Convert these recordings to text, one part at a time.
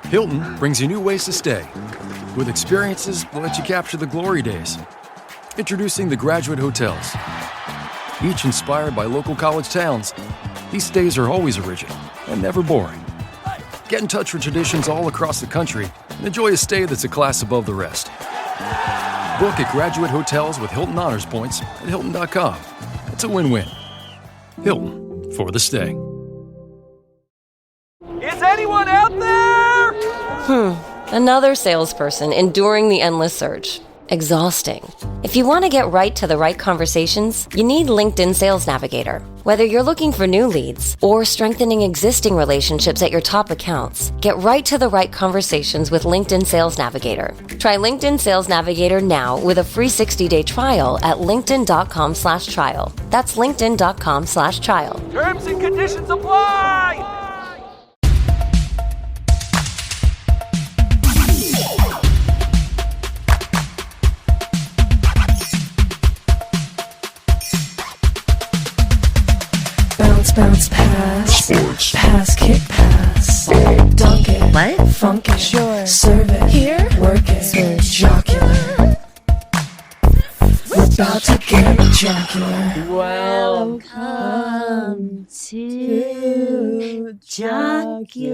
Hilton brings you new ways to stay, with experiences that let you capture the glory days. Introducing the Graduate Hotels. Each inspired by local college towns, these stays are always original and never boring. Get in touch with traditions all across the country and enjoy a stay that's a class above the rest. Book at Graduate Hotels with Hilton Honors Points at Hilton.com. It's a win-win. Hilton, for the stay. Is anyone out there? Another salesperson enduring the endless search. Exhausting. If you want to get right to the right conversations, you need LinkedIn Sales Navigator. Whether you're looking for new leads or strengthening existing relationships at your top accounts, get right to the right conversations with LinkedIn Sales Navigator. Try LinkedIn Sales Navigator now with a free 60-day trial at linkedin.com/trial. That's linkedin.com/trial. Terms and conditions apply! Bounce, pass, sports, pass, kick, pass, dunk it, what? Funk it, sure, serve it, here, work it, Jockular. We're about to get jocular. Welcome to Jockular,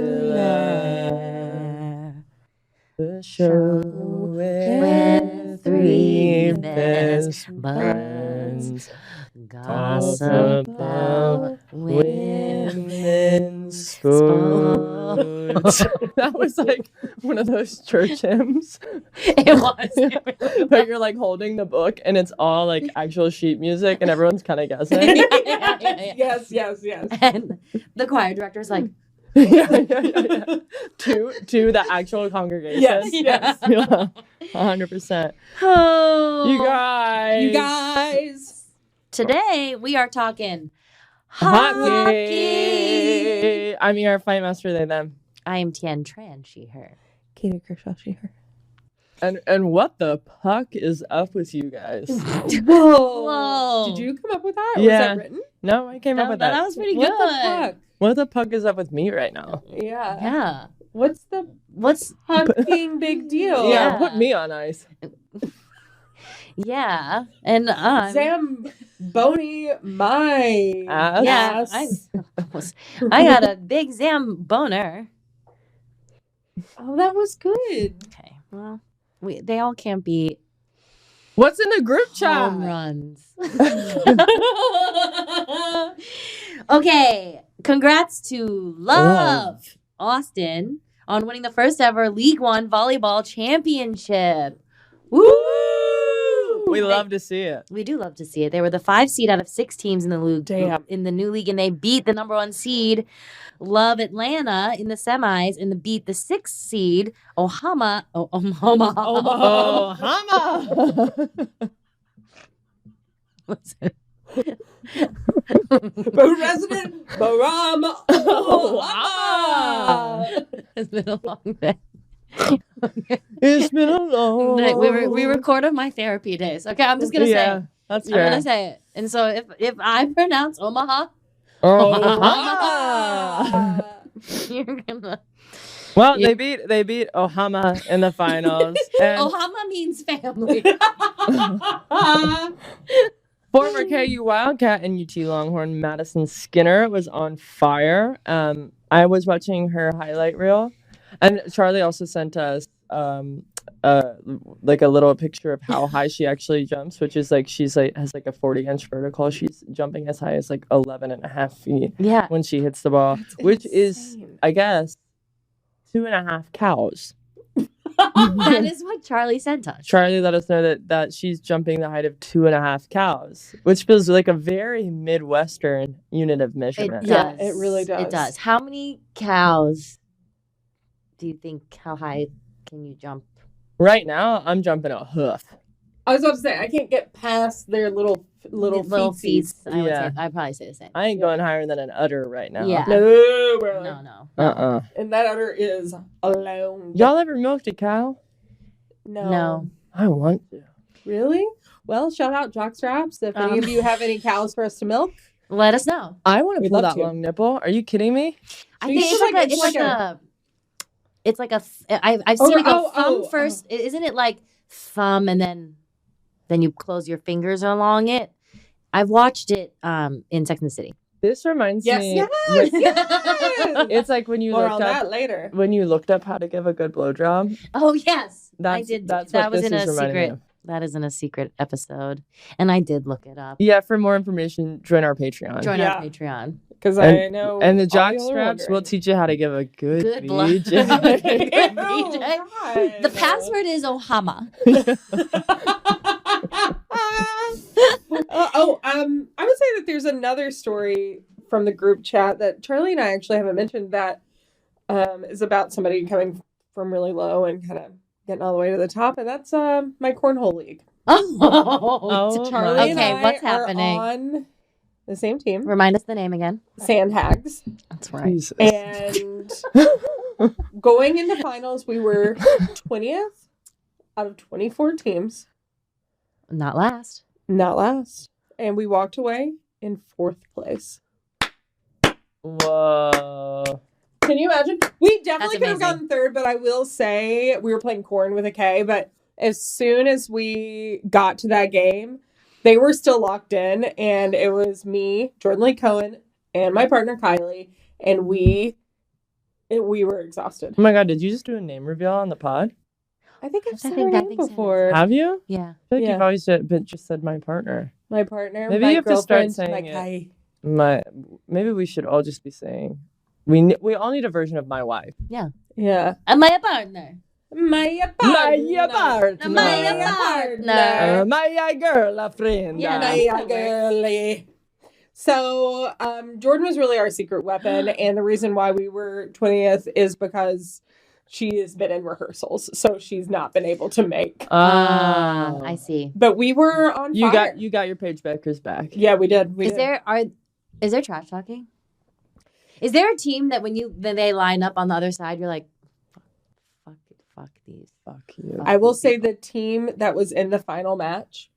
the show with three best buds. Gossip about women's sports. That was like one of those church hymns. It was. But you're like holding the book and it's all like actual sheet music and everyone's kind of guessing. Yeah. Yes. And the choir director's like, yeah. To the actual congregation. Yes. 100%. oh. You guys. Today we are talking hockey. I'm your fight master, they, them. I am Tien Tran, she, her. Katie Kershaw, she, her. And what the puck is up with you guys? Whoa. Did you come up with that? Or Yeah. was that written? No, I came up with that. That was pretty What good. the fuck? What the puck is up with me right now? Yeah. Yeah. What's the What's fucking big deal? Yeah, put me on ice. yeah. And Sam Boney, my Ass. yeah, I got a big Zam boner. Oh, that was good. Okay. Well, they all can't be What's in the group chat? home runs. Okay. Congrats to Love Austin on winning the first ever League One volleyball championship. Woo! We love to see it. We do love to see it. They were the 5 seed out of 6 teams in the league. Damn. In the new league, and they beat the number 1 seed, Love Atlanta, in the semis, and beat the 6th seed, Ohama. What's it? Resident Barama. It's been a long day. It's been a long. We record on my therapy days. Okay, I'm just gonna say it. That's I'm fair. gonna say it. And so if I pronounce Omaha, you're gonna. Well, they beat Ohama in the finals. And Ohama means family. former KU Wildcat and UT Longhorn Madison Skinner was on fire. I was watching her highlight reel, and Charlie also sent us like a little picture of how high she actually jumps, which is like has like a 40-inch vertical. She's jumping as high as like 11.5 feet Yeah. when she hits the ball, which is, insane. I guess, 2.5 cows. That is what Charlie sent us. Charlie let us know that she's jumping the height of 2.5 cows, which feels like a very Midwestern unit of measurement. Yeah, it really does. It does. How many cows do you think, how high can you jump? Right now, I'm jumping a hoof. I was about to say, I can't get past their little feet. feetsies. I'd probably say the same. I ain't going higher than an udder right now. Yeah. No, bro. No. And that udder is alone. Y'all ever milked a cow? No. I want to. Really? Well, shout out Jockstraps. If any of you have any cows for us to milk. Let us know. I want to We'd pull love that to. long nipple. Are you kidding me? I think It's it's like like a It's like I've seen it go thumb first. Oh. Isn't it like thumb and then you close your fingers along it? I've watched it in Sex and the City. This reminds me. Yes. It's like when you More looked on up that later. when you looked up how to give a good blowjob. Oh yes, I That's- did. that's that what was this in is a reminding me secret. of. That is in a secret episode, and I did look it up. Yeah, for more information, join our Patreon. Join Yeah. our Patreon. Because And- I know. And the all jock y'all are straps will wondering. teach you how to give a good Good blood. BJ. BJ. God. The password is Ohama. I would say that there's another story from the group chat that Charlie and I actually haven't mentioned that is about somebody coming from really low and kind of getting all the way to the top, and that's my cornhole league. Oh, Charlie okay. and I What's are happening? on the same team, Remind us the name again. Sandhags, That's right. Jesus. and going into finals, we were 20th out of 24 teams, Not last. not last, and we walked away in 4th place. Whoa. Can you imagine? We definitely That's could have amazing. gotten 3rd, but I will say we were playing corn with a K. But as soon as we got to that game, they were still locked in, and it was me, Jordan Lee Cohen, and my partner Kylie, and we were exhausted. Oh my god, did you just do a name reveal on the pod? I think I've I said think her that name thing's before. Have you? Yeah. I feel like Yeah. you've always just said my partner. My partner, Maybe my you have to start girlfriend, my saying it. Kai. Maybe we should all just be saying we all need a version of my wife. Yeah. My partner. My My partner. partner. My girlfriend. Yeah. My girly. So Jordan was really our secret weapon, and the reason why we were 20th is because she has been in rehearsals, so she's not been able to make. I see. But we were on You fire. got your Paige Beckers back. Yeah, we did. Is there trash talking? Is there a team that when they line up on the other side, you're like, fuck these. Fuck you. I will say the team that was in the final match,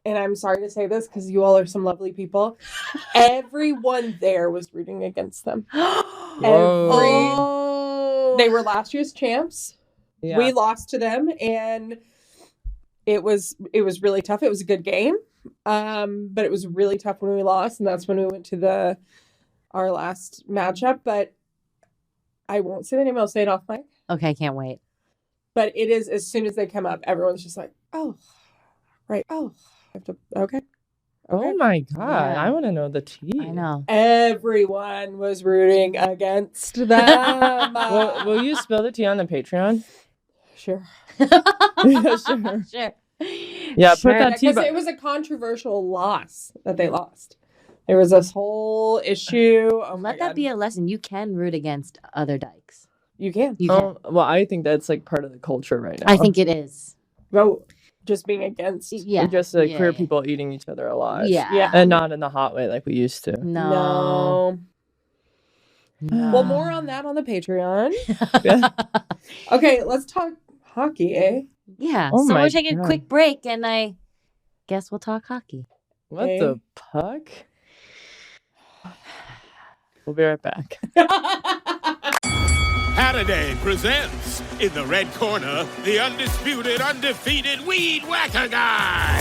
and I'm sorry to say this because you all are some lovely people, everyone there was rooting against them. Whoa. They were last year's champs. Yeah. We lost to them, and it was really tough. It was a good game, but it was really tough when we lost, and that's when we went to our last matchup. But I won't say the name. I'll say it off mic. Okay, I can't wait. But it is, as soon as they come up, everyone's just like, oh, right, oh, I have to, okay. Oh my god, Yeah. I want to know the tea. I know. Everyone was rooting against them. Will you spill the tea on the Patreon? Sure. Yeah, sure. Sure. Yeah, Sure. put that tea. Because it was a controversial loss that they lost. There was this whole issue. Oh my Let that God. be a lesson. You can root against other dykes. You can. You can. Well, I think that's like part of the culture right now. I think it is. Go just being against. Yeah. Just like Yeah, queer yeah. people eating each other alive. Yeah. Yeah. And not in the hot way like we used to. No. Well, more on that on the Patreon. Yeah. Okay, let's talk hockey, eh? Yeah. Oh So my we're taking a God. quick break, and I guess we'll talk hockey. What Okay. the puck? We'll be right back. Halliday presents, in the red corner, the undisputed, undefeated Weed Whacker Guy.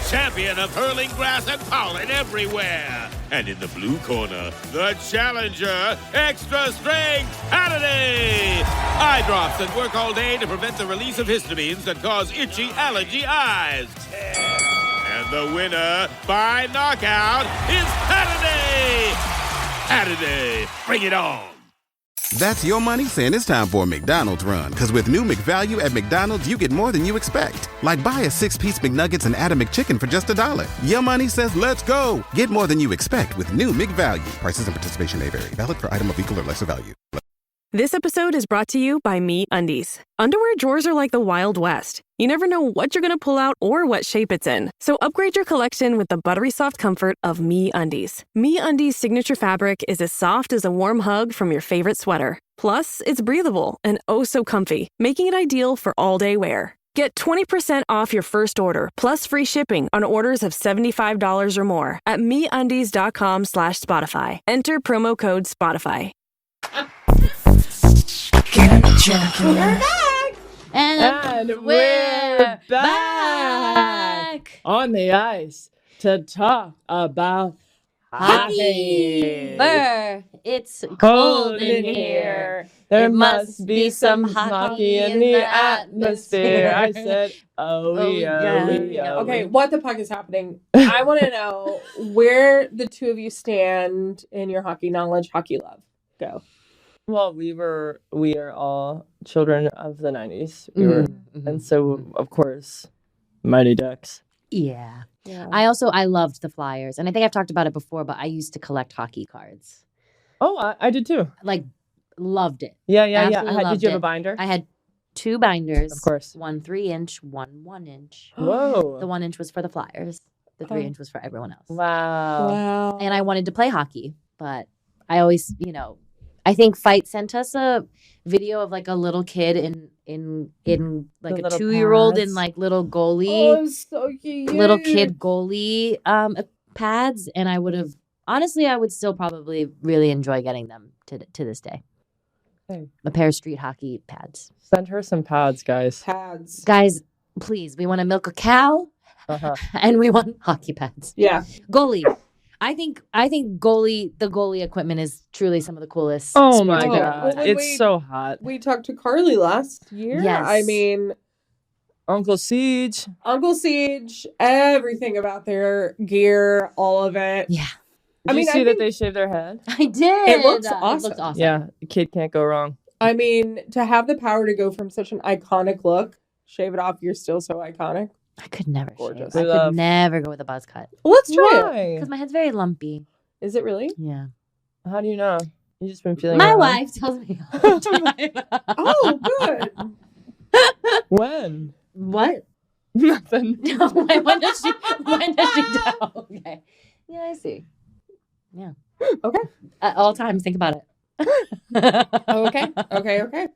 Champion of hurling grass and pollen everywhere. And in the blue corner, the challenger, extra strength Halliday. Eye drops that work all day to prevent the release of histamines that cause itchy allergy eyes. And the winner by knockout is Halliday. Halliday, bring it on. That's your money saying it's time for a McDonald's run. Because with new McValue at McDonald's, you get more than you expect. Like buy a 6-piece McNuggets and add a McChicken for just $1. Your money says let's go. Get more than you expect with new McValue. Prices and participation may vary. Valid for item of equal or lesser value. This episode is brought to you by MeUndies. Underwear drawers are like the Wild West. You never know what you're going to pull out or what shape it's in. So upgrade your collection with the buttery soft comfort of MeUndies. MeUndies' signature fabric is as soft as a warm hug from your favorite sweater. Plus, it's breathable and oh so comfy, making it ideal for all-day wear. Get 20% off your first order, plus free shipping on orders of $75 or more at MeUndies.com/Spotify. Enter promo code Spotify. Get Jockular. And we're back on the ice to talk about hockey. Burr, it's cold in here. There must be some hockey in the atmosphere. I said, yeah. Okay, what the fuck is happening? I want to know where the two of you stand in your hockey knowledge, hockey love. Go. Well, we are all children of the 90s. And so, of course, Mighty Ducks. Yeah. I loved the Flyers, and I think I've talked about it before, but I used to collect hockey cards. Oh, I did too. Like, loved it. Yeah. Absolutely Did you have loved a binder? I had 2 binders. Of course. One 3-inch, one 1-inch. Whoa. The 1-inch was for the Flyers. The 3-inch was for everyone else. Wow. And I wanted to play hockey, but I always, I think Fight sent us a video of like a little kid in like a 2-year-old in like little goalie. Oh, so cute. Little kid goalie pads, and I would still probably really enjoy getting them to this day. Hey. A pair of street hockey pads. Send her some pads, guys. Guys, please, we want to milk a cow, and we want hockey pads. Yeah. Goalie. I think the goalie equipment is truly some of the coolest. Oh my sports god, equipment. it's so hot. We talked to Carly last year. Yes. I mean, Uncle Siege, everything about their gear, all of it. Yeah. Did you see that they shaved their head? I did. It looks awesome. Yeah, the kid can't go wrong. I mean, to have the power to go from such an iconic look, shave it off, you're still so iconic. I could never Gorgeous. shave. I could never go with a buzz cut. Well, let's try it. Because my head's very lumpy. Is it really? Yeah. How do you know? You just been feeling My around? wife tells me all the time. Oh, good. When? What? Nothing. No, when does she tell? Okay. Yeah, I see. Yeah. Okay. At all times, think about it. Okay.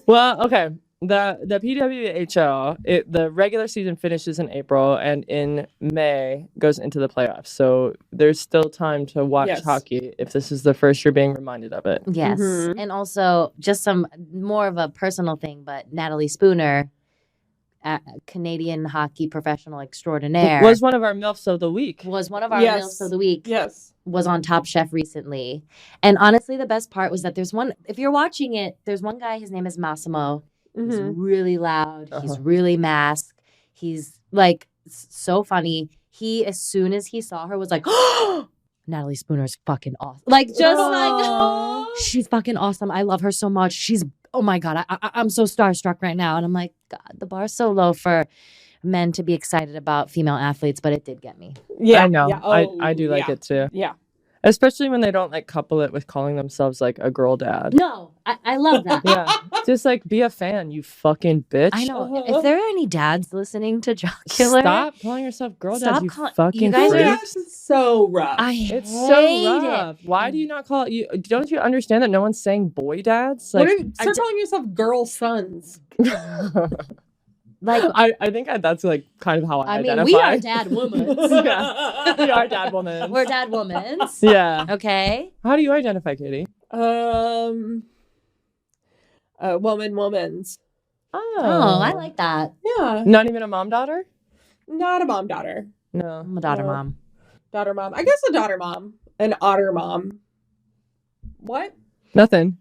Well, okay. The PWHL, the regular season finishes in April, and in May goes into the playoffs. So there's still time to watch hockey if this is the first you're being reminded of it. Yes. And also, just some more of a personal thing, but Natalie Spooner, Canadian hockey professional extraordinaire, Was one of our MILFs of the week. MILFs of the week. Yes. Was on Top Chef recently. And honestly, the best part was that if you're watching it, there's one guy, his name is Massimo. He's really loud. He's really masked. He's like so funny. He, as soon as he saw her, was like, "Oh, Natalie Spooner's fucking awesome." Like, just like, she's fucking awesome. I love her so much. Oh my God, I'm so starstruck right now. And I'm like, God, the bar's so low for men to be excited about female athletes, but it did get me. Yeah, I know. Yeah. I do like it too. Yeah. Especially when they don't like couple it with calling themselves like a girl dad. No, I love that. Yeah. Just like be a fan, you fucking bitch. I know. If there are any dads listening to Jockular, stop calling yourself girl dads, you fucking you guys freaks. It's so rough. It's so rough. Why do you not call it you? Don't you understand that no one's saying boy dads? Like, start calling yourself girl sons. Like, I think that's like kind of how I identify. I mean, we are dad women. Yeah. We are dad women. We're dad women. Yeah. Okay. How do you identify, Katie? Womans. Oh, I like that. Yeah. Not even a mom daughter? Not a mom daughter. No. I'm a daughter mom. Daughter mom. I guess a daughter mom. An otter mom. What? Nothing.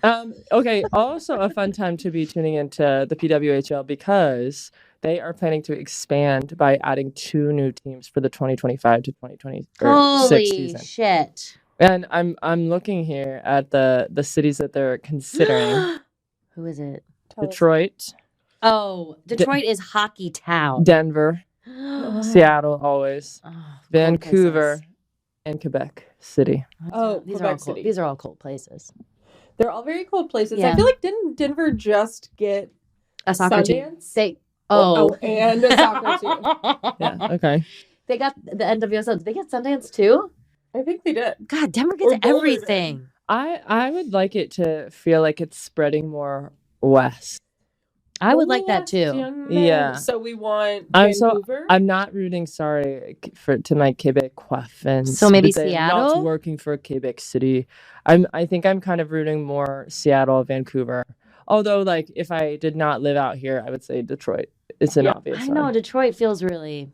Okay, also a fun time to be tuning into the PWHL because they are planning to expand by adding 2 new teams for the 2025 to 2026 season. Holy shit. And I'm looking here at the cities that they're considering. Who is it? Detroit. Oh, Detroit is hockey town. Denver. Seattle always. Vancouver and Quebec City. These are all cold places. They're all very cold places. Yeah. I feel like didn't Denver just get a soccer team? and a soccer team. Yeah, okay. They got the NWSL. Did they get Sundance too? I think they did. God, Denver gets everything. I would like it to feel like it's spreading more west. I would like that too. Yeah. So we want I'm Vancouver. I'm not rooting. Sorry to my Quebecois fans. So maybe but they're Seattle? Not working for Quebec City. I think I'm kind of rooting more Seattle, Vancouver. Although, like, if I did not live out here, I would say Detroit. It's an obvious I one. know Detroit feels really.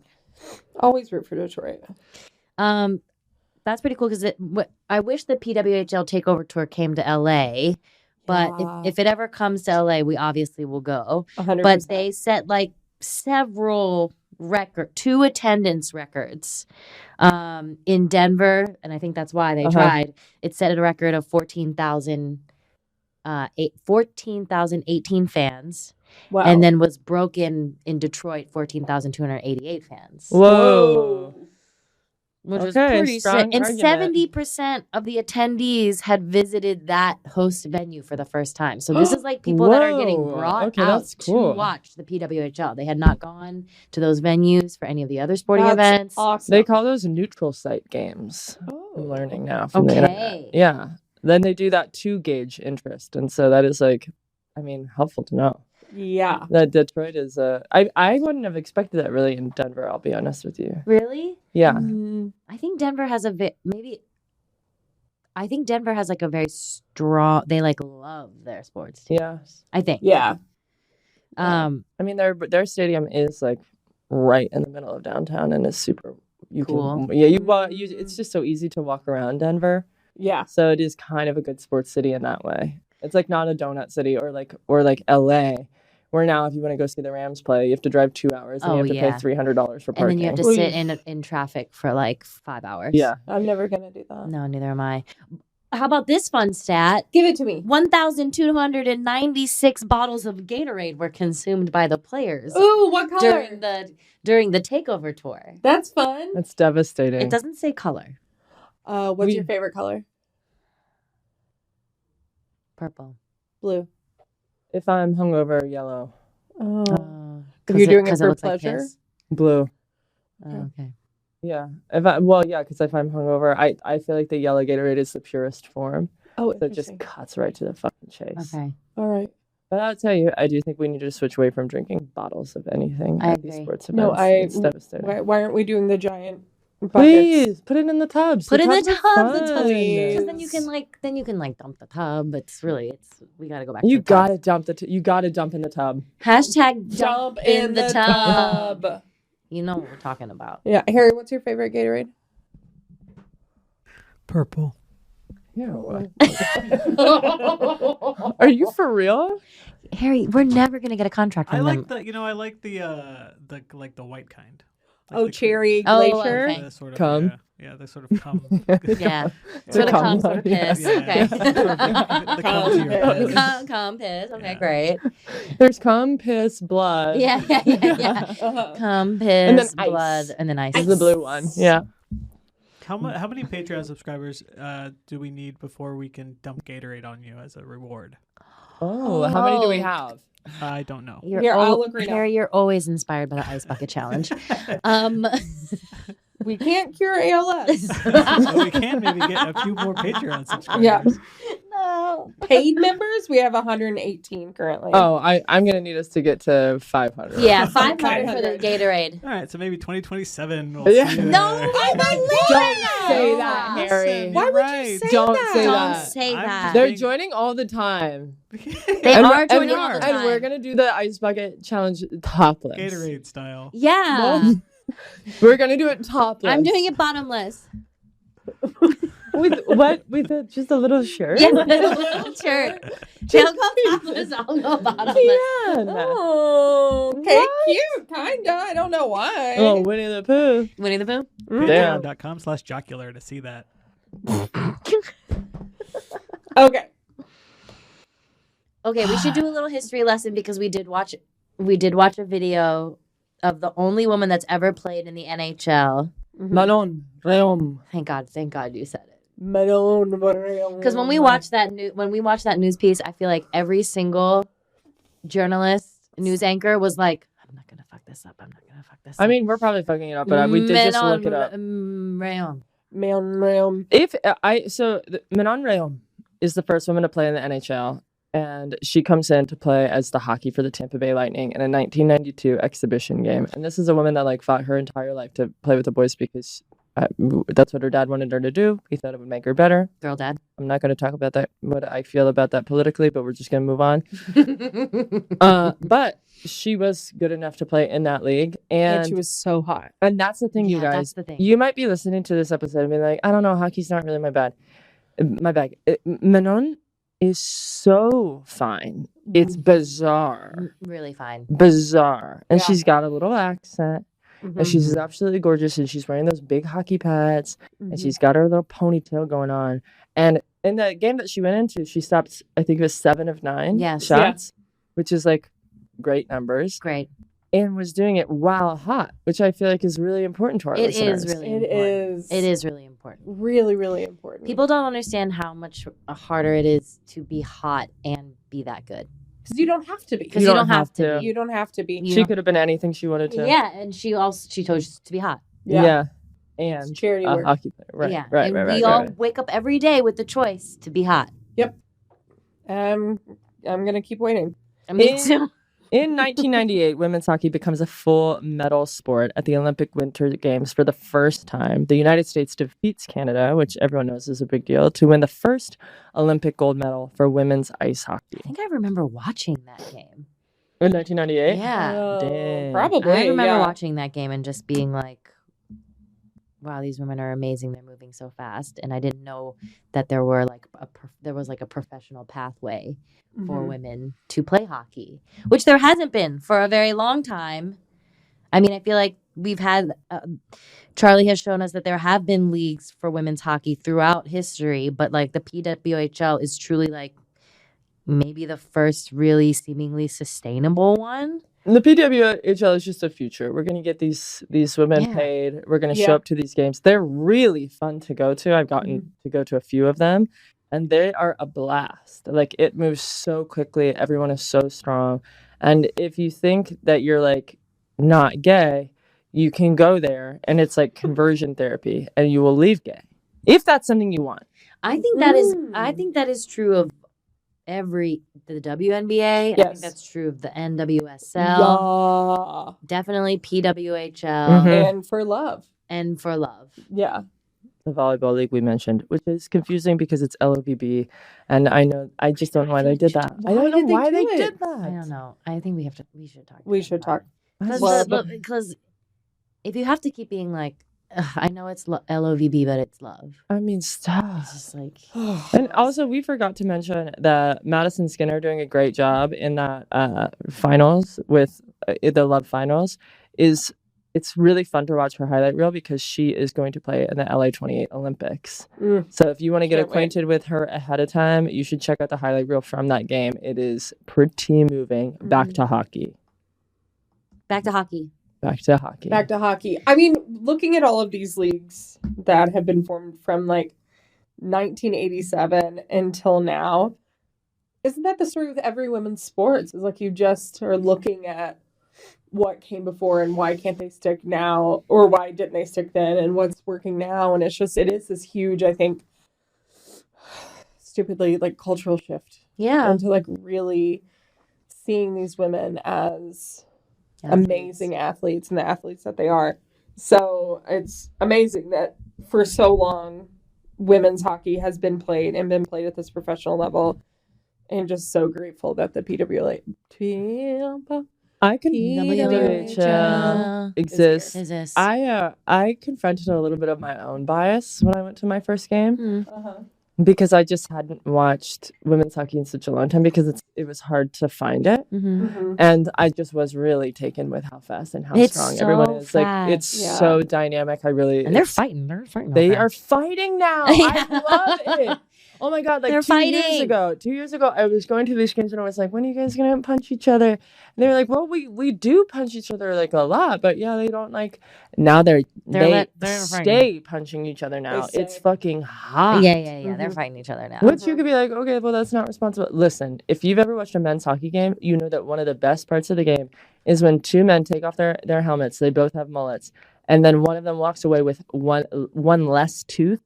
Always root for Detroit. That's pretty cool because I wish the PWHL takeover tour came to LA, but if it ever comes to LA, we obviously will go. 100%. But they set like several 2 attendance records in Denver, and I think that's why they tried. It set a record of 14,018 fans. Wow. And then was broken in Detroit, 14,288 fans. Whoa. Which was pretty sick. And argument. 70% of the attendees had visited that host venue for the first time. So this is like people that are getting brought out to watch the PWHL. They had not gone to those venues for any of the other sporting events. Awesome. They call those neutral site games. I'm learning now from the Okay. internet. Yeah. Then they do that to gauge interest. And so that is like, helpful to know. Yeah. That Detroit is I wouldn't have expected that really in Denver, I'll be honest with you. Really? Yeah. I think Denver has I think Denver has like a very strong, they like love their sports teams. Yeah. I think. Yeah. Their stadium is like right in the middle of downtown and it's super cool. It's just so easy to walk around Denver. Yeah. So it is kind of a good sports city in that way. It's like not a donut city or like LA, where now if you want to go see the Rams play, you have to drive 2 hours and you have to pay $300 for parking. And then you have to sit in traffic for like 5 hours. Yeah. I'm never going to do that. No, neither am I. How about this fun stat? Give it to me. 1,296 bottles of Gatorade were consumed by the players. Ooh, what color? During the takeover tour. That's fun. That's devastating. It doesn't say color. What's your favorite color? Purple. Blue. If I'm hungover, yellow. If you're doing it for pleasure? Like Blue. okay. Yeah. Because if I'm hungover, I feel like the yellow Gatorade is the purest form. Oh, so it just cuts right to the fucking chase. Okay. All right. But I'll tell you, I do think we need to switch away from drinking bottles of anything at these sports events. It's devastating. Why aren't we doing the giant buckets? Please put it in the tubs. Put it in the tub. Because then you can dump the tub. We gotta go back. You gotta dump you gotta dump in the tub. Hashtag dump in the tub. You know what we're talking about. Yeah, Harry, what's your favorite Gatorade? Purple. Yeah. Are you for real? Harry, we're never gonna get a contract from them. I like the white kind. Like cherry glacier. Okay. The sort of, cum. Yeah, the sort of cum. Yeah. Sort of cum, sort of piss. Yeah. Okay. The cum to your piss. Cum, piss. Okay, great. There's cum, piss, blood. Yeah. Cum, piss, and then blood, and then ice. Is the blue one. Yeah. How many Patreon subscribers do we need before we can dump Gatorade on you as a reward? Oh, how many do we have? I don't know. I'll look right now. Harry, you're always inspired by the ice bucket challenge. We can't cure ALS. Well, we can maybe get a few more Patreon subscribers. Yeah. No. Paid members, we have 118 currently. Oh, I'm going to need us to get to 500. Yeah, 500 for the Gatorade. All right, so maybe 2027. No, Don't say that, Harry. Why would you say Don't that? say Don't that. say that. They're joining all the time. They are joining all the time. And we're going to do the ice bucket challenge topless. Gatorade style. Yeah. We're going to do it topless. I'm doing it bottomless. With what? With just a little shirt? Yeah, with a little shirt. They'll go topless, I'll go bottomless. Oh, okay, cute, kinda. I don't know why. Oh, Winnie the Pooh. Winnie the Pooh? Patreon.com/Jockular to see that. Okay. Okay, we should do a little history lesson because we did watch a video of the only woman that's ever played in the NHL. Manon Rhéaume. Thank God you said it. Because Because when we watch that news piece, I feel like every single journalist, news anchor was like, "I'm not gonna fuck this up. I mean, we're probably fucking it up, but we did just look it up. Manon Manon. Manon Rhéaume is the first woman to play in the NHL, And she comes in to play as the hockey for the Tampa Bay Lightning in a 1992 exhibition game. And this is a woman that like fought her entire life to play with the boys because that's what her dad wanted her to do. He thought it would make her better. Girl dad. I'm not going to talk about that, what I feel about that politically, but we're just going to move on. But she was good enough to play in that league. And she was so hot. And that's the thing, you guys. That's the thing. You might be listening to this episode and be like, I don't know, hockey's not really my bag. Manon is so fine. It's bizarre. Really fine. Bizarre. And Yeah. she's got a little accent. And she's absolutely gorgeous. And she's wearing those big hockey pads. And she's got her little ponytail going on. And in the game that she went into, she stopped, I think it was 7 of 9 shots, which is like great numbers. Great. And was doing it while hot, which I feel like is really important to our listeners. It is really important. It is really important. Really, really important. People don't understand how much harder it is to be hot and be that good. Because you don't have to be. Because you don't have to. You don't have to be. She could have been anything she wanted to. Yeah, and she told you to be hot. Yeah. And it's charity a work. hockey player. Right. Yeah. Right. And Right. we Right. all Right. wake up every day with the choice to be hot. Yep. I'm gonna keep waiting. Me too. In 1998, women's hockey becomes a full medal sport at the Olympic Winter Games for the first time. The United States defeats Canada, which everyone knows is a big deal, to win the first Olympic gold medal for women's ice hockey. I think I remember watching that game. In 1998? Yeah. Dang. Probably. I remember yeah. watching that game and just being like, wow, these women are amazing. They're moving so fast. And I didn't know that there was a professional pathway for women to play hockey, which there hasn't been for a very long time. I mean, I feel like we've had Charlie has shown us that there have been leagues for women's hockey throughout history, but like the PWHL is truly like maybe the first really seemingly sustainable one. The PWHL is just a future. We're going to get these women paid. We're going to show up to these games. They're really fun to go to. I've gotten to go to a few of them, and they are a blast. Like, it moves so quickly. Everyone is so strong. And if you think that you're, like, not gay, you can go there, and it's like conversion therapy, and you will leave gay. If that's something you want. I think that is true of the WNBA. I think that's true of the NWSL. Yeah. Definitely PWHL. And for love. Yeah. The volleyball league we mentioned, which is confusing because it's LOVB, and I just don't know why they did that. I don't know why they did that. I don't know. I think we should talk. We should talk. Because if you have to keep being like, I know it's LOVB, but it's love. I mean, stop. It's just like... And also, we forgot to mention that Madison Skinner doing a great job in that finals with the Love Finals. It's really fun to watch her highlight reel because she is going to play in the LA 28 Olympics. So if you want to get acquainted with her ahead of time, you should check out the highlight reel from that game. It is pretty moving. Back to hockey. Back to hockey. I mean, looking at all of these leagues that have been formed from like 1987 until now, isn't that the story with every women's sports? It's like you just are looking at what came before and why can't they stick now, or why didn't they stick then, and what's working now. And it is this huge, I think, stupidly like cultural shift. Yeah. Into like really seeing these women as amazing athletes and the athletes that they are. So it's amazing that for so long women's hockey has been played at this professional level, and just so grateful that the PWHL exists. I confronted a little bit of my own bias when I went to my first game. Because I just hadn't watched women's hockey in such a long time because it was hard to find it. And I just was really taken with how fast and how strong everyone is. Fast. Like, it's so dynamic. And they're fighting. They are fighting now. I love it. Oh my God, like they're 2 years ago, I was going to these games and I was like, when are you guys going to punch each other? And they were like, well, we do punch each other like a lot, but yeah, they don't like, now they stay punching each other now. It's fucking hot. Yeah. They're fighting each other now. Which you could be like, okay, well, that's not responsible. Listen, if you've ever watched a men's hockey game, you know that one of the best parts of the game is when two men take off their helmets, they both have mullets, and then one of them walks away with one less tooth.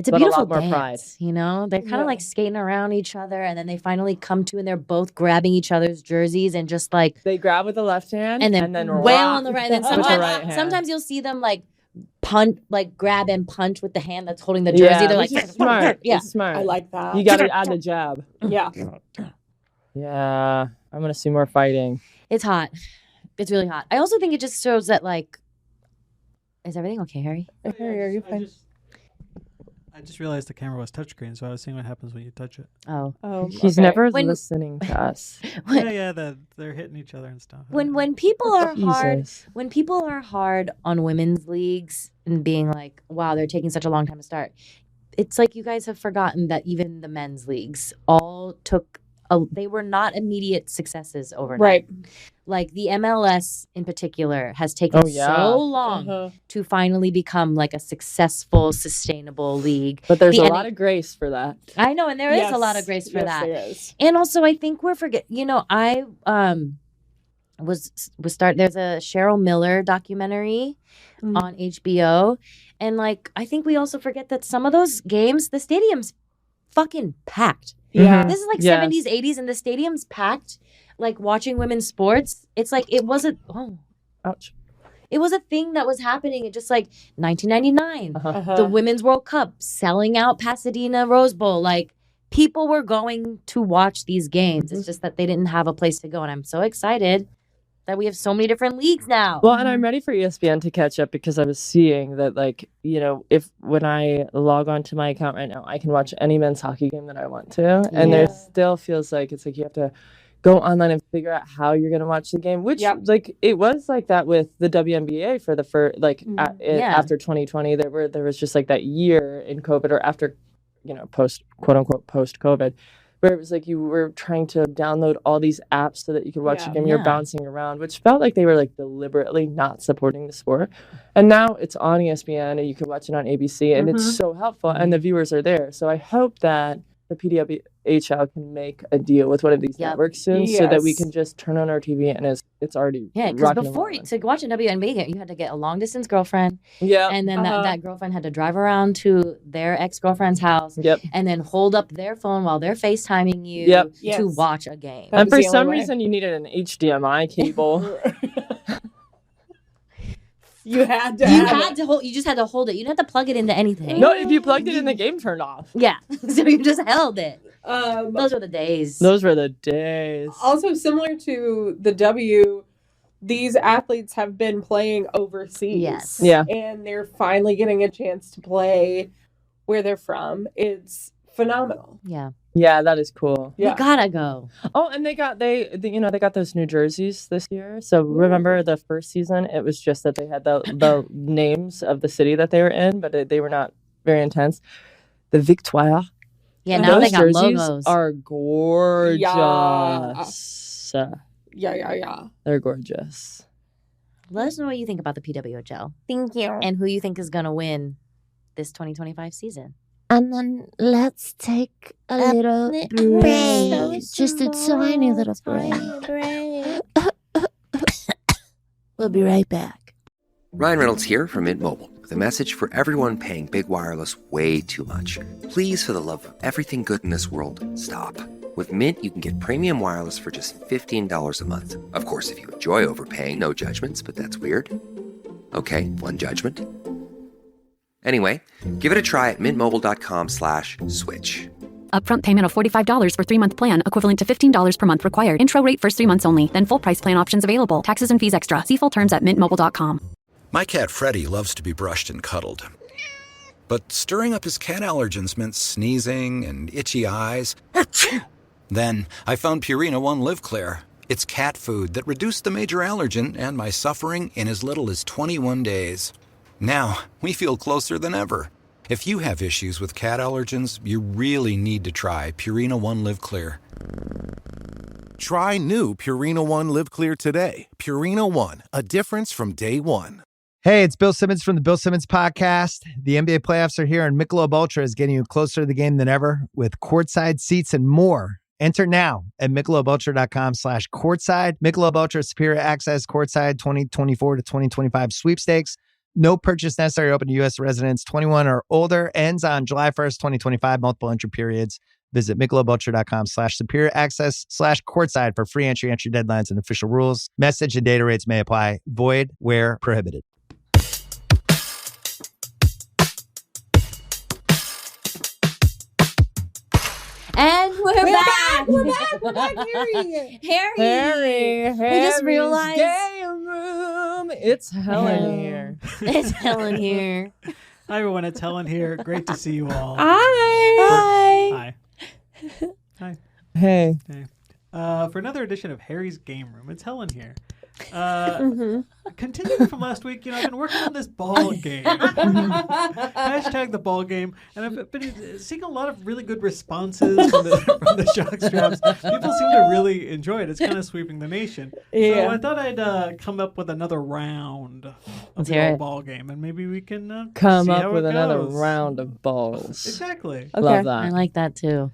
It's a but beautiful a lot more dance, pride. you know? They're kind Yeah. of like skating around each other, and then they finally come to, and they're both grabbing each other's jerseys and just like They grab with the left hand and then wail rock on the right. And then with the sometimes, right hand. sometimes you'll see them like punch, like grab and punch with the hand that's holding the jersey. They're like, which is smart. yeah. It's smart. I like that. You got to add the jab. Yeah. Yeah, I'm gonna see more fighting. It's hot. It's really hot. I also think it just shows that like, is everything okay, Harry? I just realized the camera was touchscreen, so I was seeing what happens when you touch it. Oh, He's never listening to us. Yeah, they're hitting each other and stuff. when people are hard, Jesus. when people are hard on women's leagues and being like, wow, they're taking such a long time to start. It's like you guys have forgotten that even the men's leagues all took. They were not immediate successes overnight. Right. Like the MLS in particular has taken so long to finally become like a successful, sustainable league. But there's The a NA lot of grace for that. I know, and there is Yes. a lot of grace for Yes, that. there is. And also, I think we're you know, I was there's a Cheryl Miller documentary on HBO, and like I think we also forget that some of those games, the stadium's fucking packed. Yeah. This is like Yes. 70s, 80s, and the stadium's packed. Like watching women's sports, it's like it wasn't. Ouch. It was a thing that was happening. It just like 1999, Uh-huh. the Women's World Cup, selling out Pasadena Rose Bowl. Like people were going to watch these games. It's just that they didn't have a place to go, and I'm so excited that we have so many different leagues now. Well, and I'm ready for ESPN to catch up because I was seeing that, like, you know, when I log on to my account right now, I can watch any men's hockey game that I want to. And there still feels like it's like you have to go online and figure out how you're going to watch the game, which, like, it was like that with the WNBA for the first, like, after 2020. There was just like that year in COVID or after, you know, quote unquote, post COVID. Where it was like you were trying to download all these apps so that you could watch the game. You're bouncing around, which felt like they were like deliberately not supporting the sport. And now it's on ESPN and you can watch it on ABC, and it's so helpful. And the viewers are there. So I hope that the PWHL can make a deal with one of these networks soon, so that we can just turn on our TV and it's already because before to watch a WNBA game, you had to get a long distance girlfriend. Yeah, and then that girlfriend had to drive around to their ex-girlfriend's house. Yep. And then hold up their phone while they're FaceTiming you to watch a game. And for some reason, you needed an HDMI cable. You had to. You just had to hold it. You didn't have to plug it into anything. No, if you plugged it in, the game turned off. Yeah, so you just held it. Those were the days. Those were the days. Also, similar to the W, these athletes have been playing overseas. Yes. Yeah. And they're finally getting a chance to play where they're from. It's phenomenal. Yeah. Yeah, that is cool. You gotta go. Oh, and they got those new jerseys this year. So remember the first season, it was just that they had the names of the city that they were in, but they were not very intense. The Victoire. Yeah, now those they got jerseys logos. are gorgeous. Yeah. They're gorgeous. Let us know what you think about the PWHL. Thank you. And who you think is gonna win this 2025 season. And then let's take a little break. Just a tiny little break. We'll be right back. Ryan Reynolds here from Mint Mobile with a message for everyone paying big wireless way too much. Please, for the love of everything good in this world, stop. With Mint, you can get premium wireless for just $15 a month. Of course, if you enjoy overpaying, no judgments, but that's weird. Okay, one judgment. Anyway, give it a try at mintmobile.com/switch. Upfront payment of $45 for 3-month plan, equivalent to $15 per month required. Intro rate first 3 months only, then full price plan options available. Taxes and fees extra. See full terms at mintmobile.com. My cat Freddie loves to be brushed and cuddled. But stirring up his cat allergens meant sneezing and itchy eyes. Then I found Purina One Live Clear. It's cat food that reduced the major allergen and my suffering in as little as 21 days. Now, we feel closer than ever. If you have issues with cat allergens, you really need to try Purina One Live Clear. Try new Purina One Live Clear today. Purina One, a difference from day one. Hey, it's Bill Simmons from the Bill Simmons Podcast. The NBA playoffs are here, and Michelob Ultra is getting you closer to the game than ever with courtside seats and more. Enter now at michelobultra.com/courtside. Michelob Ultra Superior Access Courtside 2024 to 2025 sweepstakes. No purchase necessary. Open to U.S. residents 21 or older. Ends on July 1st, 2025. Multiple entry periods. Visit michelobultra.com/superior access/courtside for free entry deadlines and official rules. Message and data rates may apply. Void where prohibited. And we're back. We're back, Harry. Harry. We just realized. Game room. It's Helen here. It's Helen here. Hi, everyone. It's Helen here. Great to see you all. Hi. Hi. Hey. For another edition of Harry's Game Room, it's Helen here. Continuing from last week, I've been working on this ball game. Hashtag the ball game. And I've been seeing a lot of really good responses from the jockstraps. People seem to really enjoy it. It's kind of sweeping the nation. Yeah. So I thought I'd come up with another round of the old ball game. And maybe we can Come see up how with it another goes. round of balls. Exactly. Okay. Love that. I like that too.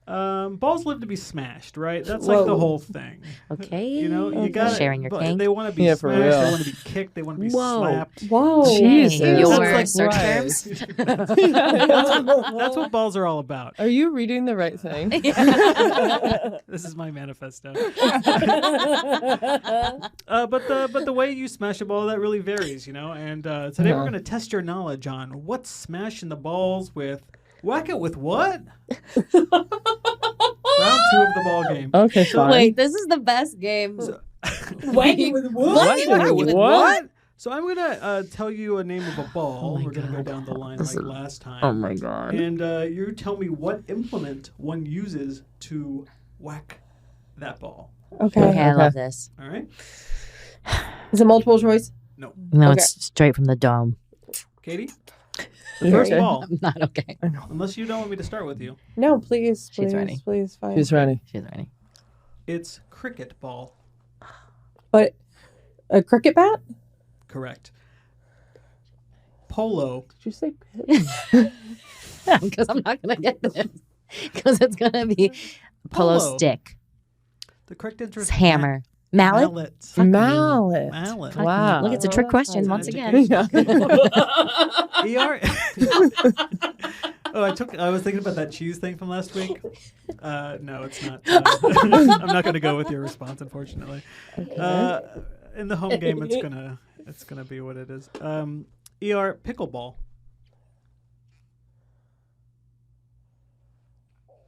Balls live to be smashed, right? That's like the whole thing. Okay. You got sharing your cake. They want to be Yeah, for smashed. real. They want to be kicked. They want to be slapped. Whoa. Jesus. Your That's search Christ. terms. That's what balls are all about. Are you reading the right thing? This is my manifesto. But the way you smash a ball, that really varies, And today we're going to test your knowledge on what's smashing the balls with. Whack it with what? Round 2 of the ball game. Okay, fine. Wait, this is the best game. Whack it with what? Whack it with what? So I'm going to tell you a name of a ball. We're going to go down the line like last time. Oh my god. And you tell me what implement one uses to whack that ball. Okay. Okay, I love this. All right? Is it multiple choice? No. No, Okay. it's straight from the dome. Katie? The first Okay. ball. I'm not okay. Unless you don't want me to start with you. No, please. She's Please, ready. please, fine. She's ready. She's ready. It's cricket ball. But a cricket bat? Correct. Polo. Did you say Because I'm not going to get this. Because it's going to be polo Polo. stick. The correct answer is It's hammer. Mallet? Mallet. Mallet. Mallet. Wow. Look, it's a trick question once again. Yeah. ER. I was thinking about that cheese thing from last week. No, it's not. I'm not going to go with your response, unfortunately. In the home game, it's gonna be what it is. ER pickleball.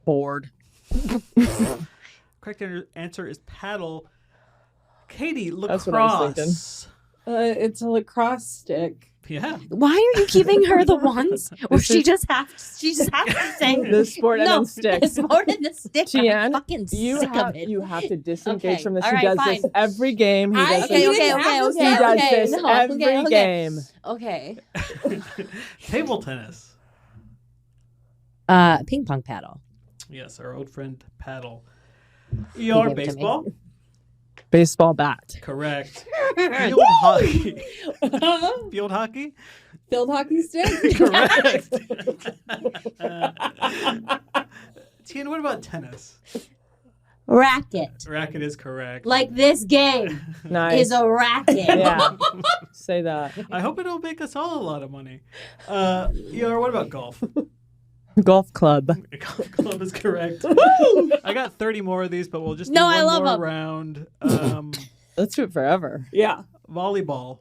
Board. Correct answer is paddle. Katie, That's what I was lacrosse. it's a lacrosse stick. Yeah. Why are you giving her the ones where she just has to say The sport and no, then stick. the sport and the stick. I'm Tian, fucking you sick have of it. you have to disengage Okay. from this. All He right, does fine. this every game. He does Okay, this. okay. He does this No, every game. Okay. Table tennis. Ping pong paddle. Yes, our old friend paddle. gave ER it to me. baseball. Baseball bat. Correct. Field hockey. Field hockey. Field hockey stick? Correct. Tian, what about tennis? Racket. Racket is correct. Like this game Nice. is a racket. Yeah. Say that. I hope it'll make us all a lot of money. ER, what about golf? Golf club. Golf club is correct. I got 30 more of these, but we'll just do No, I one love more 'em. round. Let's do it forever. Yeah. Volleyball.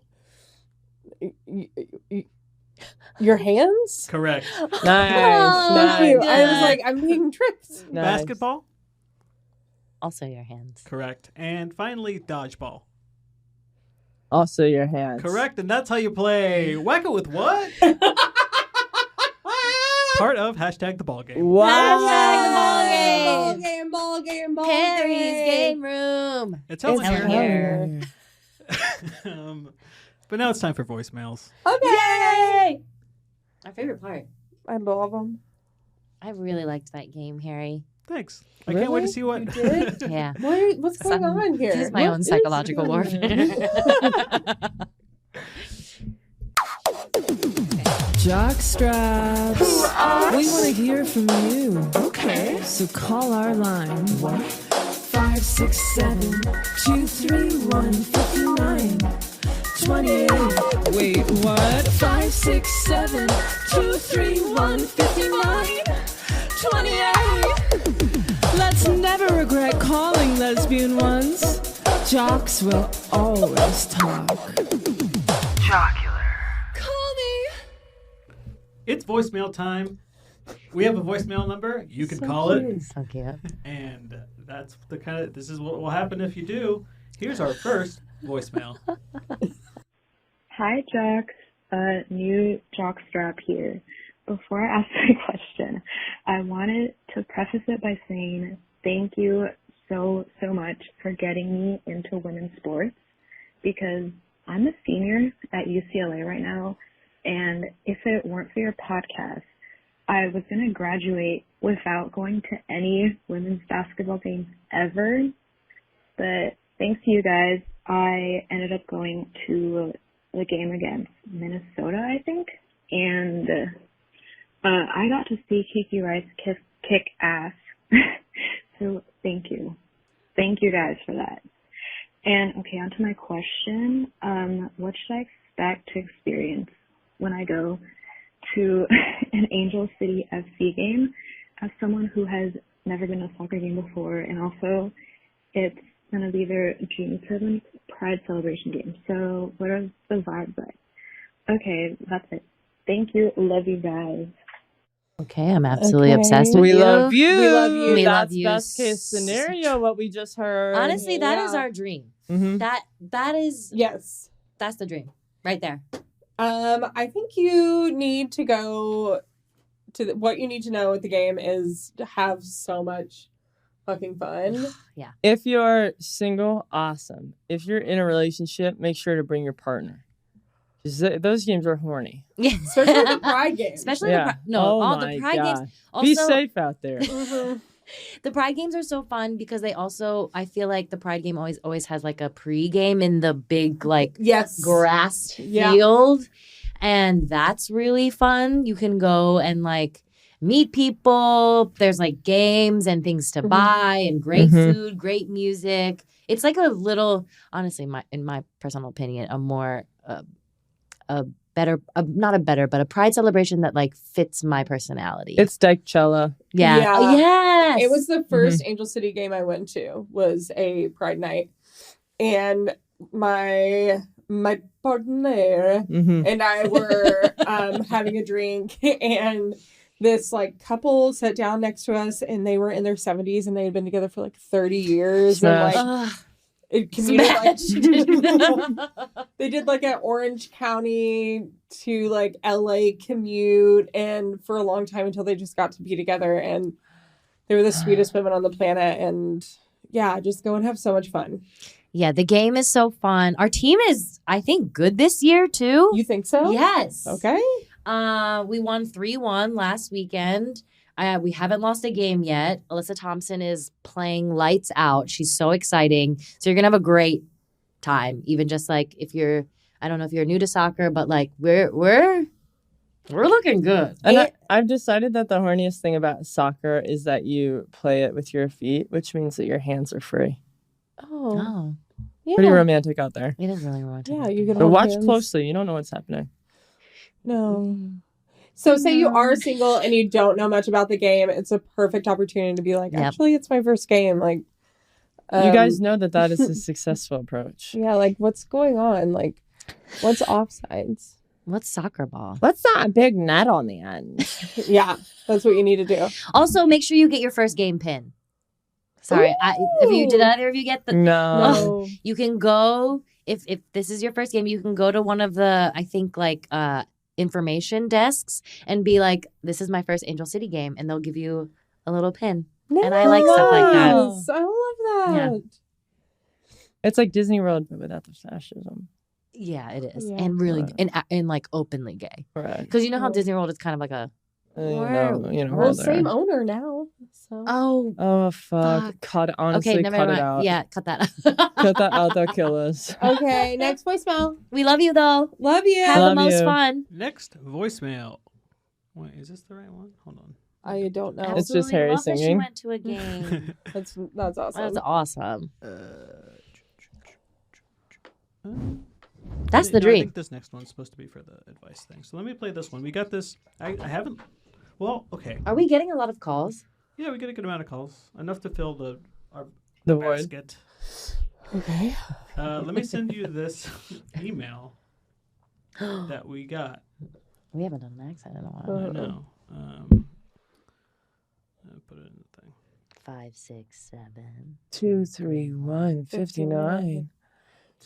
Your hands? Correct. Nice. Thank you. Nice. I was like, I'm being tricked. Nice. Basketball. Also your hands. Correct. And finally, dodgeball. Also your hands. Correct. And that's how you play Whack It With What? Part of hashtag the ball game. Wow. Ball game. Harry's game room. It's Helen Helen here. here. But now it's time for voicemails. Okay. Our favorite part. I love them. I really liked that game, Harry. Thanks. I can't wait to see what. You did? Yeah. What's going on here? This is my own psychological warfare. Jockstraps. We want to hear from you. Okay. So call our line. 567-231-5929. 28. Wait, what? 5, 6, 7, 2, 3, 1, 59. 28. Let's never regret calling lesbian ones. Jocks will always talk. Jockular. Call me. It's voicemail time. We have a voicemail number. You can call it. So cute. And that's the kind of, this is what will happen if you do. Here's our first voicemail. Hi, Jocks. New jockstrap here. Before I ask my question, I wanted to preface it by saying thank you so much for getting me into women's sports, because I'm a senior at UCLA right now, and if it weren't for your podcast, I was going to graduate without going to any women's basketball games ever. But thanks to you guys, I ended up going to the game against Minnesota, I think, and I got to see Kiki Rice kick ass. So thank you. Thank you guys for that. And okay, on to my question. What should I expect to experience when I go to an Angel City FC game as someone who has never been to a soccer game before, and also it's going to be their June 7th Pride celebration game. So what are the vibes like? Okay, that's it. Thank you. Love you guys. Okay, I'm absolutely obsessed with We you. love you. We love you. We That's love you. best case scenario, what we just heard. Honestly, that is our dream. Mhm. That is Yes. That's the dream right there. I think you need to go to what you need to know with the game is to have so much fucking fun. Yeah. If you're single, awesome. If you're in a relationship, make sure to bring your partner. 'Cause those games are horny. Yeah. Especially the Pride games. Especially Yeah. all the my Pride God. games. Be Also, safe out there. the Pride games are so fun because they also, I feel like the Pride game always has like a pre-game in the big like Yes. grass Yeah. field. And that's really fun. You can go and like meet people. There's like games and things to buy and great food, great music. It's like a little, honestly, in my personal opinion, a more a better, not a better, but a Pride celebration that like fits my personality. It's Jockular. Yeah. Oh, yes. It was the first Angel City game I went to was a Pride night. And my partner and I were having a drink, and this like couple sat down next to us, and they were in their 70s and they had been together for like 30 years. Smash. And like it commuted, like, they did like an Orange County to like LA commute, and for a long time until they just got to be together, and they were the sweetest women on the planet. And yeah, just go and have so much fun. Yeah, the game is so fun. Our team is, I think, good this year too. You think so? Yes. Okay. We won 3-1 last weekend. We haven't lost a game yet. Alyssa Thompson is playing lights out. She's so exciting. So you're gonna have a great time. Even just like if you're, I don't know if you're new to soccer, but like we're looking good. And I've decided that the horniest thing about soccer is that you play it with your feet, which means that your hands are free. Oh. Yeah. Pretty romantic out there. It is really romantic. Yeah, you can But hold watch hands. closely. You don't know what's happening. No. So say you are single and you don't know much about the game, it's a perfect opportunity to be like, actually, it's my first game. Like, You guys know that is a successful approach. Yeah, like what's going on? Like, what's offsides? What's soccer ball? What's that big net on the end? Yeah, that's what you need to do. Also, make sure you get your first game pin. Sorry, did either of you get the? No. You can go if this is your first game. You can go to one of the information desks and be like, "This is my first Angel City game," and they'll give you a little pin. And I like stuff like that. Nice. I love that. Yeah. It's like Disney World, but without the fascism. Yeah, it is, Yeah. and really, and like openly gay. Right. Because you know how Disney World is kind of like a. Well, well, same owner now. So. Oh fuck! Cut honestly, Okay, never cut mind. it out. Yeah, cut that out. Cut that out. They'll kill us. Okay, next voicemail. We love you though. Love you. Have Love the most you. fun. Next voicemail. Wait, is this the right one? Hold on. I don't know. It's just Harry Love that she singing. went to a game. That's awesome. That's awesome. That's the I dream. think this next one's supposed to be for the advice thing. So let me play this one. We got this. I haven't. Well, okay. Are we getting a lot of calls? Yeah, we get a good amount of calls. Enough to fill the void. basket. Okay. Let me send you this email that we got. We haven't done an accent in a while. I know. I'll put it in the thing. 5, 6, 7. 2, 3, 1, 59,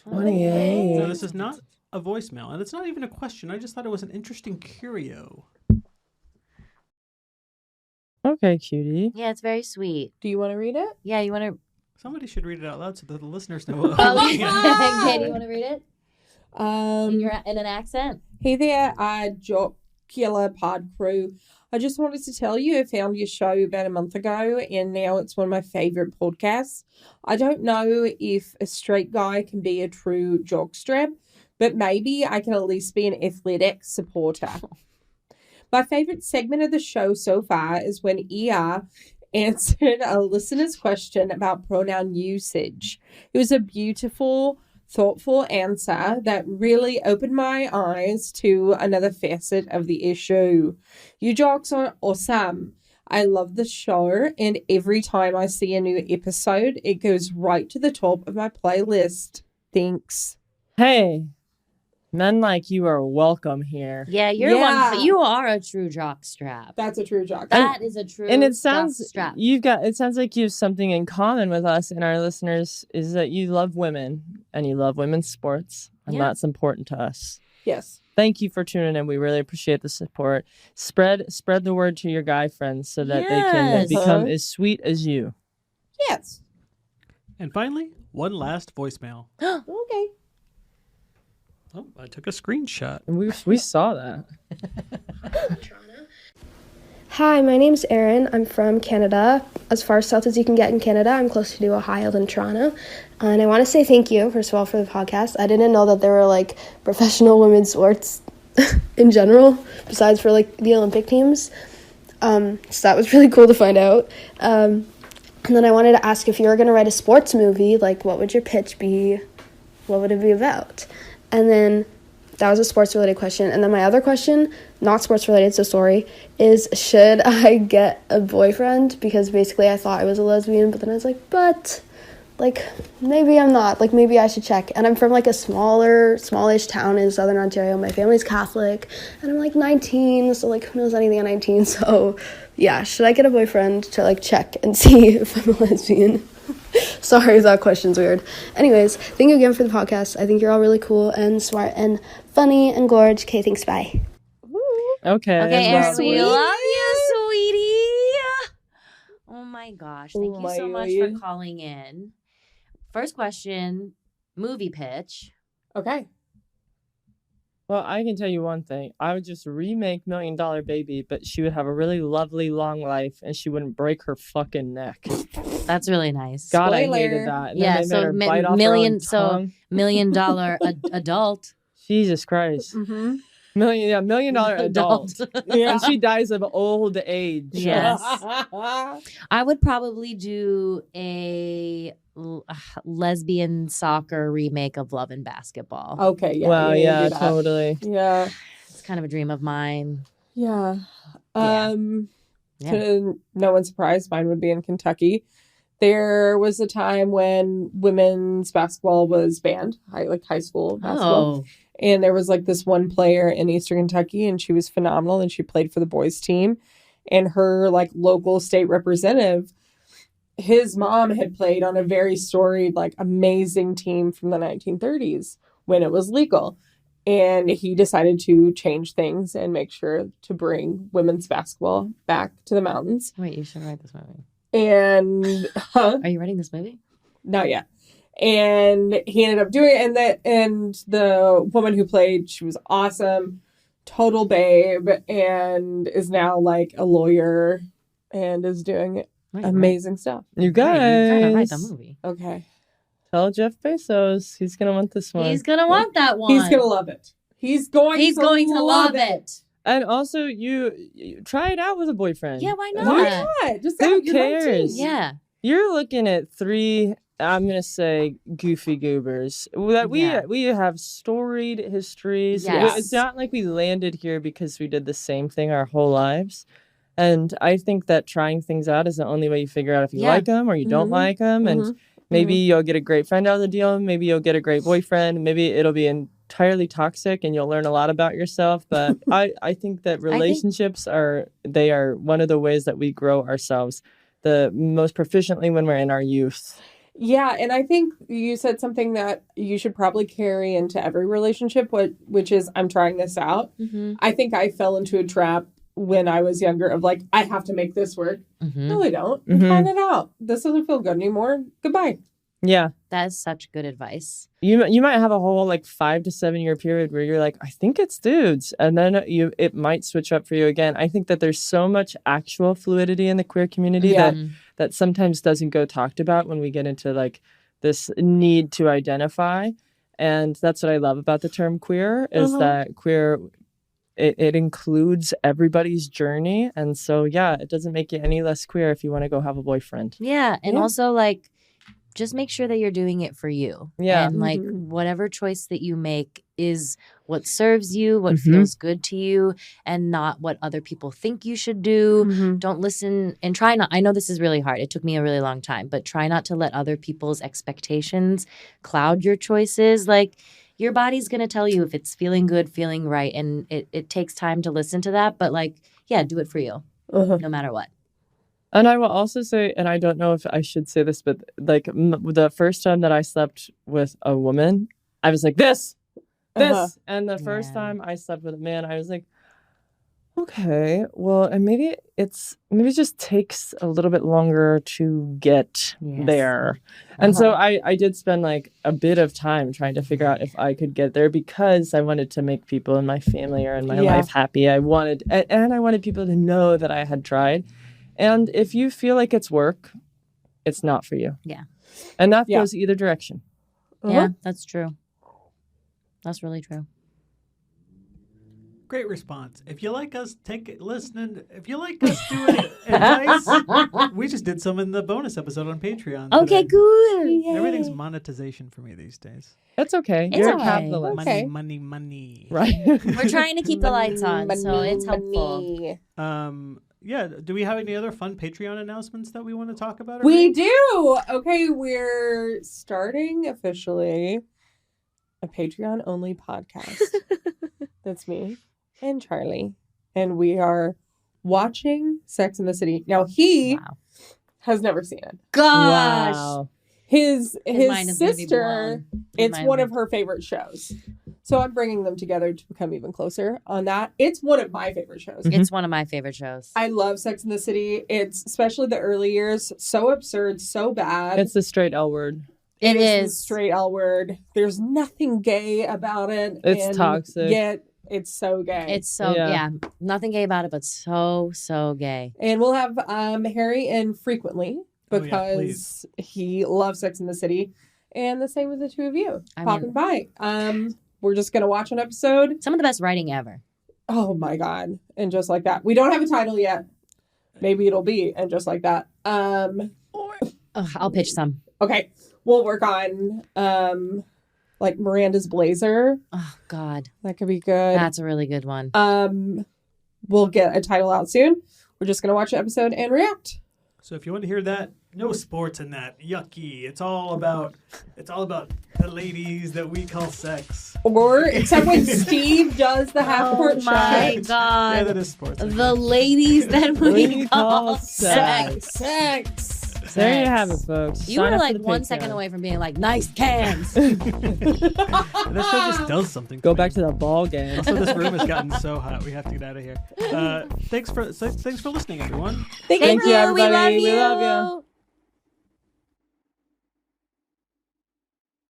28. No, this is not a voicemail, and it's not even a question. I just thought it was an interesting curio. Okay, cutie. Yeah, it's very sweet. Do you want to read it? Yeah, you want to? Somebody should read it out loud so that the listeners know. What Okay, do you want to read it? In an accent? Hey there, Jockular pod crew. I just wanted to tell you I found your show about a month ago, and now it's one of my favorite podcasts. I don't know if a straight guy can be a true jockstrap, but maybe I can at least be an athletic supporter. My favorite segment of the show so far is when ER answered a listener's question about pronoun usage. It was a beautiful, thoughtful answer that really opened my eyes to another facet of the issue. You jocks are awesome. I love the show, and every time I see a new episode, it goes right to the top of my playlist. Thanks. Hey, men like you are welcome here. Yeah, you're one. You are a true jockstrap. That's a true jockstrap. That is a true. And it sounds jockstrap. it sounds like you have something in common with us and our listeners is that you love women and you love women's sports, and that's important to us. Yes. Thank you for tuning in. We really appreciate the support. Spread the word to your guy friends so that they can become as sweet as you. Yes. And finally, one last voicemail. Okay. Oh, I took a screenshot. We saw that. Hi, my name's Erin. I'm from Canada. As far south as you can get in Canada, I'm closer to Ohio than Toronto. And I want to say thank you, first of all, for the podcast. I didn't know that there were, like, professional women's sports in general, besides for, like, the Olympic teams. So that was really cool to find out. And then I wanted to ask, if you were going to write a sports movie, like, what would your pitch be? What would it be about? And then that was a sports-related question. And then my other question, not sports-related, so sorry, is should I get a boyfriend? Because basically I thought I was a lesbian, but then I was like, but, like, maybe I'm not. Like, maybe I should check. And I'm from, like, a smallish town in southern Ontario. My family's Catholic. And I'm, like, 19, so, like, who knows anything at 19? So, yeah, should I get a boyfriend to, like, check and see if I'm a lesbian? Sorry, that question's weird. Anyways, thank you again for the podcast. I think you're all really cool and smart and funny and gorge. Okay, thanks, bye. Okay, Erin, we love you, sweetie. Oh my gosh. Thank you so much for calling in. First question, movie pitch. Okay. Well, I can tell you one thing. I would just remake $1 Million Baby, but she would have a really lovely long life and she wouldn't break her fucking neck. That's really nice. God, I hated that. And yeah, then they made her bite off her own tongue. $1 million adult. Jesus Christ. Mm-hmm. $1 million adult. Yeah. And she dies of old age. Yes. I would probably do a lesbian soccer remake of Love and Basketball. Okay, yeah. Wow, yeah, totally. Yeah. It's kind of a dream of mine. Yeah. Yeah. To no one's surprise, mine would be in Kentucky. There was a time when women's basketball was banned, high school basketball. Oh. And there was like this one player in Eastern Kentucky, and she was phenomenal, and she played for the boys team. And her like local state representative, his mom had played on a very storied, like amazing team from the 1930s when it was legal. And he decided to change things and make sure to bring women's basketball back to the mountains. Wait, you should write this movie. And Are you writing this movie? Not yet. And he ended up doing it, and the woman who played, she was awesome, total babe, and is now like a lawyer and is doing amazing stuff. You guys. You're trying to write the movie. Okay. Tell Jeff Bezos he's gonna want this one. He's gonna want that one. He's gonna love it. He's going to love it. And also, you try it out with a boyfriend. Yeah, why not? Why not? Just Who you're 19. cares? Yeah. You're looking at 3 I'm gonna say goofy goobers. That we have storied histories. Yes. It's not like we landed here because we did the same thing our whole lives. And I think that trying things out is the only way you figure out if you like them or you don't like them. And maybe you'll get a great friend out of the deal. Maybe you'll get a great boyfriend. Maybe it'll be entirely toxic and you'll learn a lot about yourself. But I think that relationships are one of the ways that we grow ourselves the most proficiently when we're in our youth. Yeah, and I think you said something that you should probably carry into every relationship, which is I'm trying this out. I think I fell into a trap when I was younger of like, I have to make this work. No, I don't. I'm trying it out. This doesn't feel good anymore. Goodbye. Yeah. That is such good advice. You might have a whole like 5 to 7 year period where you're like, I think it's dudes. And then it might switch up for you again. I think that there's so much actual fluidity in the queer community that sometimes doesn't go talked about when we get into like this need to identify. And that's what I love about the term queer is that queer, it includes everybody's journey. And so, yeah, it doesn't make you any less queer if you want to go have a boyfriend. Yeah. And also like, just make sure that you're doing it for you. Yeah. And like whatever choice that you make is what serves you, what feels good to you, and not what other people think you should do. Don't listen and try not. I know this is really hard. It took me a really long time, but try not to let other people's expectations cloud your choices. Like your body's going to tell you if it's feeling good, feeling right. And it takes time to listen to that. But like, yeah, do it for you no matter what. And I will also say, and I don't know if I should say this, but like the first time that I slept with a woman, I was like, this. And the first time I slept with a man, I was like, okay, well, and maybe it just takes a little bit longer to get there. And so I did spend like a bit of time trying to figure out if I could get there because I wanted to make people in my family or in my life happy. I wanted people to know that I had tried. And if you feel like it's work, it's not for you. Yeah. And that goes either direction. Yeah, that's true. That's really true. Great response. If you like us, listen. If you like us doing advice, we just did some in the bonus episode on Patreon. Okay, good. Yay. Everything's monetization for me these days. That's okay. It's You're okay. a capitalist. Money. Right. We're trying to keep the lights on, so it's helpful. Yeah. Do we have any other fun Patreon announcements that we want to talk about? We do. Okay, we're starting officially a Patreon only podcast. That's me and Charlie, and we are watching Sex and the City. Now he has never seen it. Gosh. Wow. His mind is gonna be sister, blown. it's one of her favorite shows. So I'm bringing them together to become even closer on that. It's one of my favorite shows. It's one of my favorite shows. I love Sex and the City. It's especially the early years, so absurd, so bad. It's the straight L word. It is is. the straight L word. There's nothing gay about it. It's toxic. Yet it's so gay. It's so, nothing gay about it, but so gay. And we'll have Harry in frequently because he loves Sex and the City. And the same with the two of you popping by. We're just going to watch an episode. Some of the best writing ever. Oh my God. And just like that. We don't have a title yet. Maybe it'll be And Just Like That. I'll pitch some. Okay. We'll work on like Miranda's Blazer. Oh God. That could be good. That's a really good one. We'll get a title out soon. We're just gonna watch an episode and react. So if you want to hear that, no sports in that. Yucky. It's all about the ladies that we call sex. Or except when Steve does the half court Oh my shot. God. Yeah, that is sports. The ladies that we call sex. Sex. There you have it, folks. You Sign were up for like the 1 Patreon. second away from being like, nice cans. This show just does something. Go back to the ball game. Also, this room has gotten so hot. We have to get out of here. Thanks for listening, everyone. Thank you, everybody. We love you.